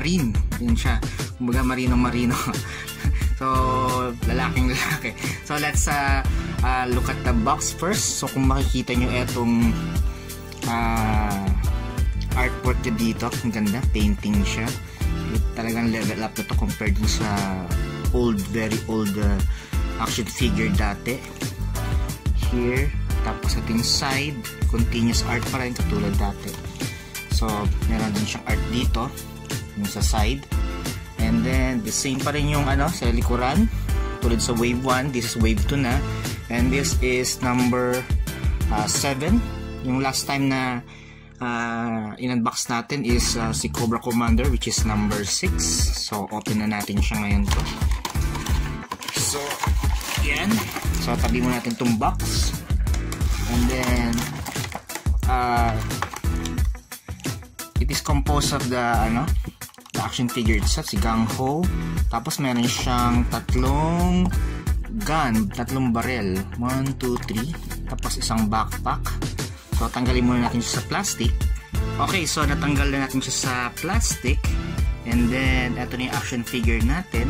marine. Yun siya. Kumbaga marino. So, lalaking lalaki. So, let's look at the box first. So, kung makikita nyo etong artwork nyo dito, ang ganda, painting siya. Talagang level up na to compared sa very old action figure dati. Here, tapos ating side, continuous art pa rin katulad dati. So, meron din siyang art dito, yung sa side. And then, the same pa rin yung sa likuran, tulad sa wave 1, this is wave 2 na. And this is number 7. Yung last time na in-unbox natin is si Cobra Commander, which is number 6. So, open na natin siya ngayon to. So, yan. So, tabi mo natin itong box. And then, it is composed of the action figure itself, si Gang-Ho. Tapos, meron siyang tatlong barrel. 1, 2, 3. Tapos, isang backpack. So, tanggalin muna natin siya sa plastic. Okay, so natanggal na natin siya sa plastic. And then, ito na yung action figure natin.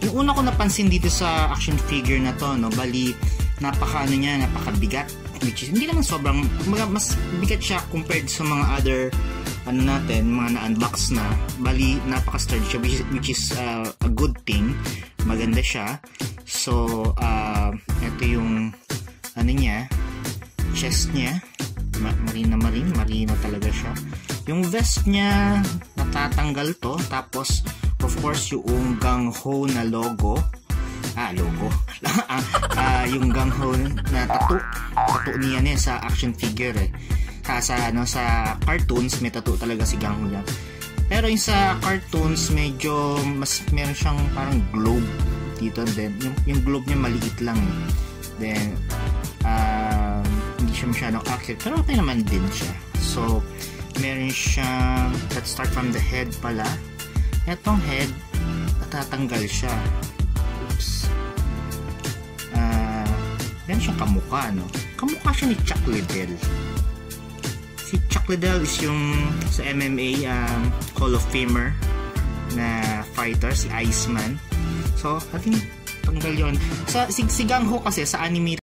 Yung una ko napansin dito sa action figure na to, bali, napakabigat. Which is, hindi naman sobrang, mas bigat siya compared sa mga other, mga na-unbox na. Bali, napaka-sturdy siya, which is a good thing. Maganda siya. So, ito yung, chest niya, marino talaga siya. Yung vest niya, natatanggal to. Tapos, of course, yung Gang-Ho na logo. Yung Gang-Ho na tattoo niya sa action figure sa cartoons, may tattoo talaga si Gang-Ho yan. Pero yung sa cartoons, medyo mas meron siyang parang globe dito. Then, yung globe niya maliit lang. Then, hindi siya masyadong accurate, pero okay naman din siya. So, meron siyang, let's start from the head pala. Etong head, natatanggal siya. Oops. Meron siyang kamukha, kamukha siya ni Chuck Liddell. Si Chuck Liddell is yung sa MMA Hall of Famer na fighter, si Iceman. So, ating tanggal yun. Si Gang-Ho kasi sa anime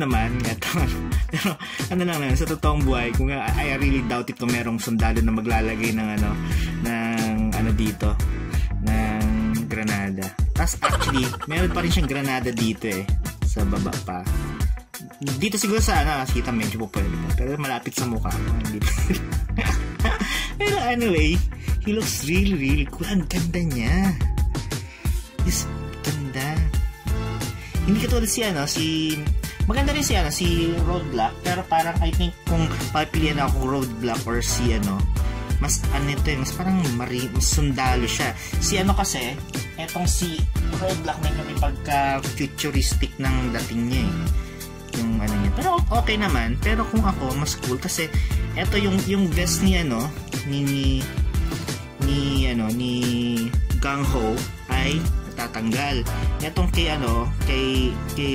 naman, pero ano lang sa totoong buhay, kung I really doubt it kung merong sundalo na maglalagay ng dito, ng granada. Tapos actually, meron pa rin siyang granada dito sa baba pa. Dito siguro sa kita medyo po pwede pa, pero malapit sa mukha. Pero anyway, he looks really, really cool. Ang ganda niya. Yes, ganda. Hindi katulad maganda rin si Roadblock, pero parang I think kung papilian ako Roadblock or mas mas parang mas sundalo siya. Kasi, etong si Roadblock may pagka-futuristic ng dating niya yung niya. Pero okay naman, pero kung ako, mas cool kasi eto yung vest ni Gang Ho ay natatanggal. Etong kay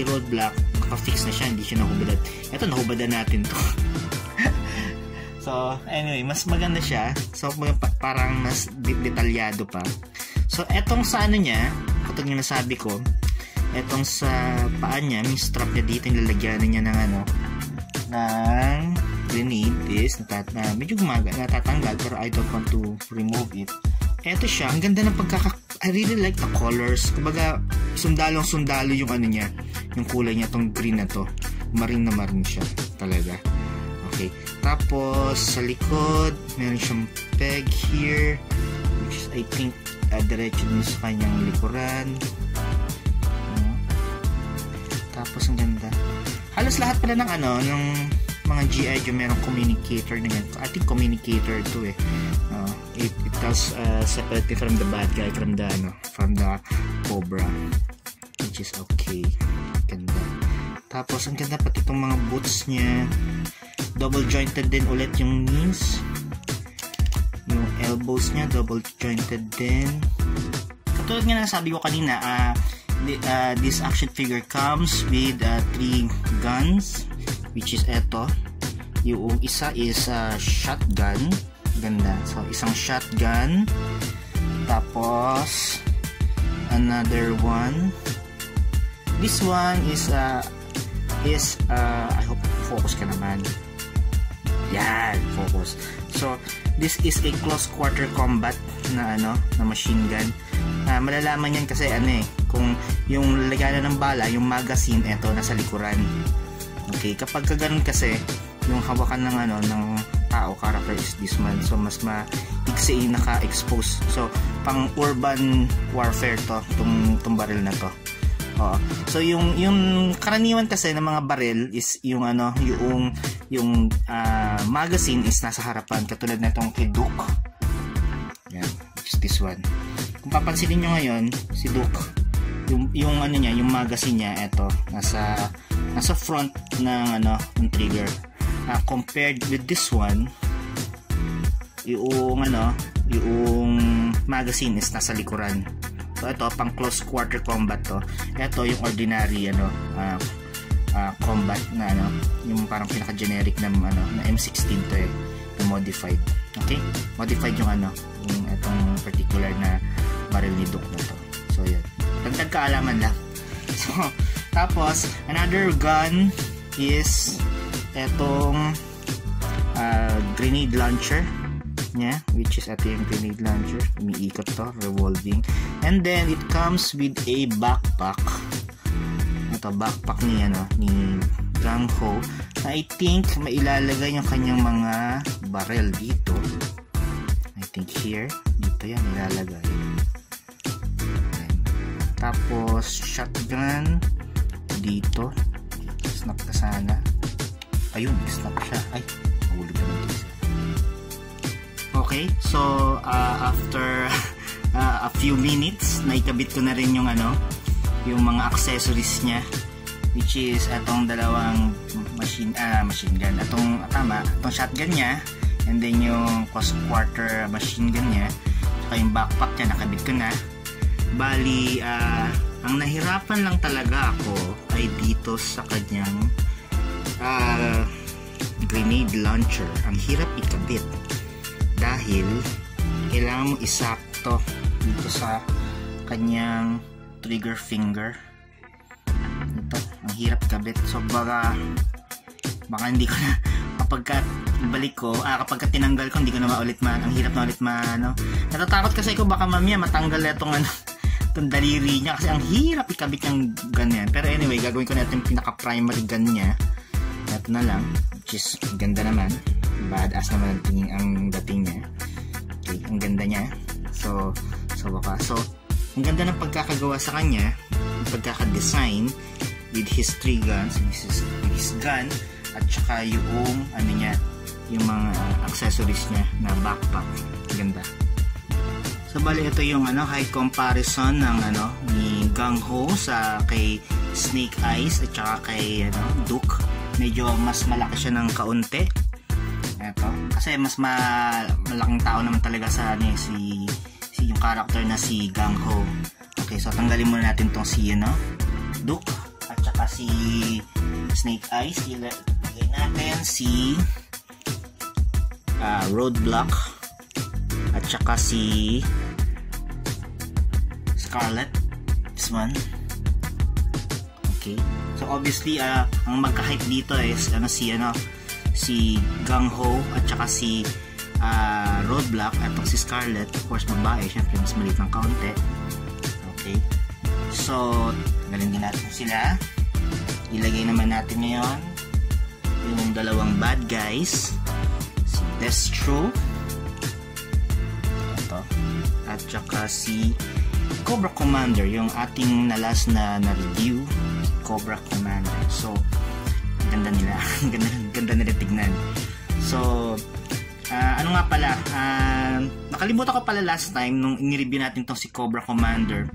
Roadblock, naka-fix na siya, hindi siya nahubad. Eto, nahubadan natin to. So, anyway, mas maganda siya. So, parang mas detalyado pa. So, etong sa niya, katulad yung nasabi ko, etong sa paa niya, may strap niya dito, yung lalagyanan niya ng grenade is medyo natatanggal, pero I don't want to remove it. Eto siya, ang ganda ng I really like the colors. Kumbaga, sundalo yung niya, yung kulay niya, tong green na to. Marin na marin siya talaga. Okay. Tapos sa likod, meron siyang peg here, which is I think diretso dun sa kanyang likuran. Tapos ang ganda. Halos lahat pala ng ng mga GI Joe merong communicator na ganito. I think communicator to it tells separately from the bad guy, from the Cobra, which is okay. Ganda. Tapos ang ganda pati itong mga boots niya, double jointed din ulit yung knees, yung elbows niya double jointed din. Katulad nga na sabi ko kanina, this action figure comes with 3 guns, which is eto. Yung isa is shotgun. Ganda. So, isang shotgun. Tapos, another one. This one is I hope focus ka naman. Yan, focus. So, this is a close quarter combat na machine gun. Malalaman yan kasi kung yung lagayan ng bala, yung magazine, eto nasa likuran. Okay, kapag ganun kasi, yung hawakan ng tao, character is this man. So, mas maigsi naka-expose. So, pang urban warfare to, itong baril na to. So, yung karaniwan kasi ng mga baril is yung magazine is nasa harapan. Katulad na itong kay Duke. Yan, which is this one. Kung papansinin nyo ngayon, si Duke, yung yung magazine niya, eto, nasa front ng trigger. Compared with this one, yung magazine is nasa likuran. So ito pang close quarter combat to. Ito yung ordinary combat na yung parang pinaka generic na M16 to na modified. Okay? Modified yung yung itong particular na barrel ni Duke na to. So yun. Dagdag kaalaman lang. So tapos another gun is etong grenade launcher niya, which is ito yung grenade launcher, umiikot to, revolving, and then it comes with a backpack. Ito backpack ni Gang Ho na I think mailalagay yung kanyang mga barrel dito. I think here, dito yan ilalagay. Tapos shotgun dito, snap ka sana. Ayun, snap siya. Ay, mahulog naman dito. Okay, so after a few minutes, naikabit ko na rin yung mga accessories niya, which is atong dalawang machine gun. Atong shotgun niya, and then yung close quarter machine gun niya, saka yung backpack niya, nakabit ko na. Bali, ang nahirapan lang talaga ako ay dito sa kanyang grenade launcher. Ang hirap ikabit dahil kailangan mo isakto dito sa kanyang trigger finger. Ito, ang hirap kabit. So baka hindi ko na kapag ibalik ko, kapag tinanggal ko, hindi ko na maulit ang hirap na ulit natatakot kasi ako baka mamaya matanggal itong itong daliri niya kasi ang hirap ikabit yung ganyan. Pero anyway, gagawin ko na yung pinaka-primary gun niya. Ito na lang, which is ganda naman. Badass naman ang dating niya. Okay, ang ganda niya. So ang ganda ng pagkakagawa sa kanya, yung pagkaka-design with his 3 guns, his gun, at saka yung yung mga accessories niya na backpack. Ganda. So bali ito yung high comparison ng ni Gang Ho sa kay Snake Eyes at saka kay Duke. Medyo mas malaki siya ng kaunti. Ito kasi mas malaking tao naman talaga sa si yung character na si Gang Ho. Okay, so tanggalin muna natin tong si Duke at saka si Snake Eyes. Ilagay natin si Roadblock at saka si Scarlet, this one. Okay, so obviously ang magka-hype dito is si Gang Ho at saka si Roadblock at si Scarlet. Of course babae, syempre mas maliit ng kaunti. Okay, so galing din natin sila. Ilagay naman natin ngayon yung dalawang bad guys, si Destro ito, at saka si Cobra Commander, yung ating last na review, Cobra Commander. So ganda nila ganda nila tignan. So ano nga pala, nakalimutan ko pala last time nung in-review natin tong si Cobra Commander.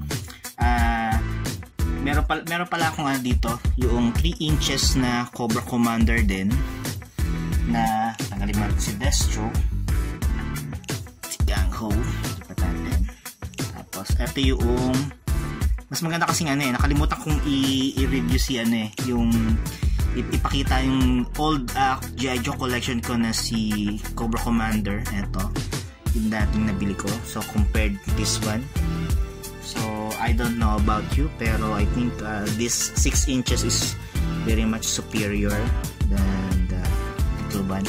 Meron pala akong dito yung 3 inches na Cobra Commander din na nakalimutan si Destro, si Gang Ho, tapos ito yung mas maganda kasi nakalimutan kong i-review si yung ipakita yung old G.I. Joe collection ko na si Cobra Commander. Ito yung dating nabili ko, so compared to this one. So I don't know about you, pero I think this 6 inches is very much superior than the little one.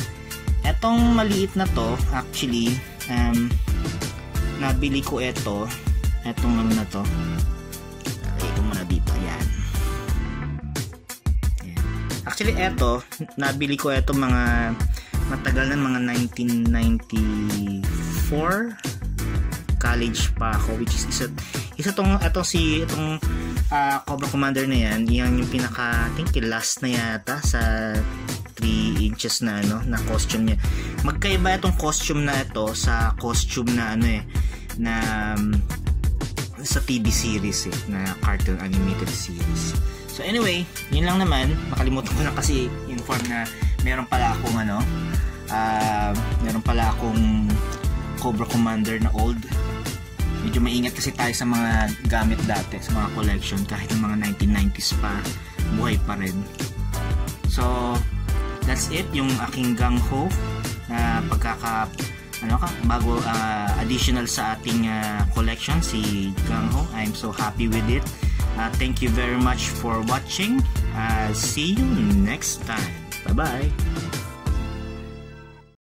Etong maliit na to, actually nabili ko etong na to. Ito muna dito, yan. Actually eto, nabili ko eto mga matagal na, mga 1994, college pa ako, which is itong Cobra Commander na yan yung pinaka, I think last na yata sa 3 inches na na costume niya. Magkaiba itong costume na ito sa costume na na sa TV series na cartoon animated series. So anyway, yun lang naman. Nakalimutan ko na kasi inform na meron pala akong Cobra Commander na old. Medyo maingat kasi tayo sa mga gamit dati, sa mga collection, kahit ng mga 1990s pa, buhay pa rin. So that's it, yung aking Gang Ho na bago additional sa ating collection, si Gang Ho. I'm so happy with it. Thank you very much for watching. See you next time. Bye bye.